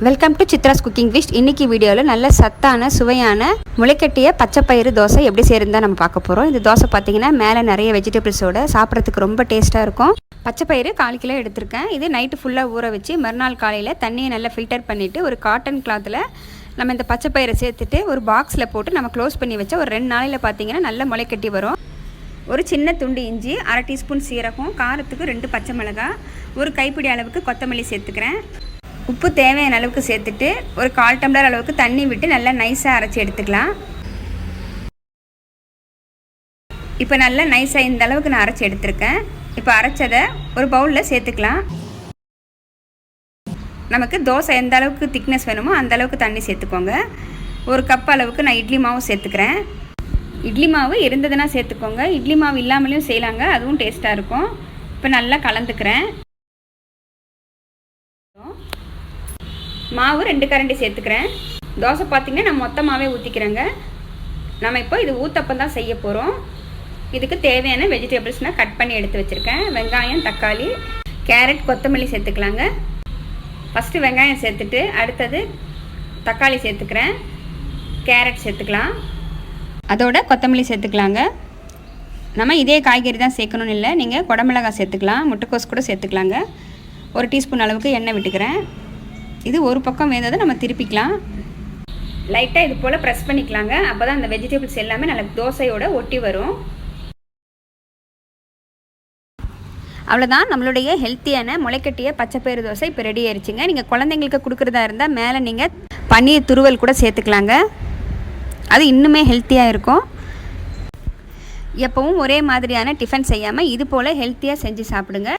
Welcome to Chitra's cooking visit. இன்றைக்கி வீடியோவில் நல்ல சத்தான சுவையான முளைக்கட்டிய பச்சைப்பயிறு தோசை எப்படி செய்யறதுன்னு தான் நம்ம பார்க்க போகிறோம். இந்த தோசை பார்த்திங்கன்னா மேலே நிறைய வெஜிடபிள்ஸோடு சாப்பிட்றதுக்கு ரொம்ப டேஸ்ட்டாக இருக்கும். பச்சைப்பயிறு 1/4 கிலோ எடுத்திருக்கேன். இது நைட்டு ஃபுல்லாக ஊற வச்சு மறுநாள் காலையில் தண்ணியை நல்லா ஃபில்டர் பண்ணிவிட்டு ஒரு காட்டன் கிளாத்தில் நம்ம இந்த பச்சைப்பயிரை சேர்த்துட்டு ஒரு பாக்ஸில் போட்டு நம்ம க்ளோஸ் பண்ணி வச்சா ஒரு 2 நாளையில் பார்த்திங்கன்னா நல்லா முளைக்கட்டி வரும். ஒரு சின்ன துண்டு இஞ்சி, 1/2 டீஸ்பூன் சீரகம், காரத்துக்கு 2 பச்சை மிளகாய், ஒரு கைப்பிடி அளவுக்கு கொத்தமல்லி சேர்த்துக்கிறேன். உப்பு தேவையான அளவுக்கு சேர்த்துட்டு ஒரு 1/4 டம்ளர் அளவுக்கு தண்ணி விட்டு நல்லா நைஸாக அரைச்சி எடுத்துக்கலாம். இப்போ நல்லா நைஸாக இந்த அளவுக்கு நான் அரைச்சி எடுத்துருக்கேன். இப்போ அரைச்சதை ஒரு பவுலில் சேர்த்துக்கலாம். நமக்கு தோசை எந்த அளவுக்கு திக்னஸ் வேணுமோ அந்த அளவுக்கு தண்ணி சேர்த்துக்கோங்க. ஒரு கப் அளவுக்கு நான் இட்லி மாவு சேர்த்துக்கிறேன். இட்லி மாவு இருந்ததுன்னா சேர்த்துக்கோங்க, இட்லி மாவு இல்லாமலேயும் செய்யலாங்க, அதுவும் டேஸ்ட்டாக இருக்கும். இப்போ நல்லா கலந்துக்கிறேன். மாவு 2 கரண்டி சேர்த்துக்கிறேன். தோசை பார்த்திங்கன்னா நான் மொத்தமாகவே ஊற்றிக்கிறேங்க. நம்ம இப்போ இது ஊத்தப்பம் தான் செய்ய போகிறோம். இதுக்கு தேவையான வெஜிடபிள்ஸ் நான் கட் பண்ணி எடுத்து வச்சுருக்கேன். வெங்காயம், தக்காளி, கேரட், கொத்தமல்லி சேர்த்துக்கலாங்க. ஃபஸ்ட்டு வெங்காயம் சேர்த்துட்டு அடுத்தது தக்காளி சேர்த்துக்கிறேன், கேரட் சேர்த்துக்கலாம், அதோட கொத்தமல்லி சேர்த்துக்கலாங்க. நம்ம இதே காய்கறி தான் சேர்க்கணும்னு இல்லை, நீங்கள் குடமிளகாய் சேர்த்துக்கலாம், முட்டைக்கோஸ் கூட சேர்த்துக்கலாங்க. 1 டீஸ்பூன் அளவுக்கு எண்ணெய் விட்டுக்கிறேன். இது ஒரு பக்கம் வேந்ததை நம்ம திருப்பிக்கலாம். லைட்டாக இது போல் ப்ரெஸ் பண்ணிக்கலாங்க. அப்போ தான் அந்த வெஜிடபிள்ஸ் எல்லாமே நல்லா தோசையோடு ஒட்டி வரும். அவ்வளோதான், நம்மளுடைய ஹெல்த்தியான முளைக்கட்டிய பச்சைப்பயிறு தோசை இப்போ ரெடி ஆயிடுச்சுங்க. நீங்கள் குழந்தைங்களுக்கு கொடுக்குறதா இருந்தால் மேலே நீங்கள் பன்னீர் துருவல் கூட சேர்த்துக்கலாங்க. அது இன்னுமே ஹெல்த்தியாக இருக்கும். எப்பவும் ஒரே மாதிரியான டிஃபன் செய்யாமல் இது போல் ஹெல்த்தியாக செஞ்சு சாப்பிடுங்க.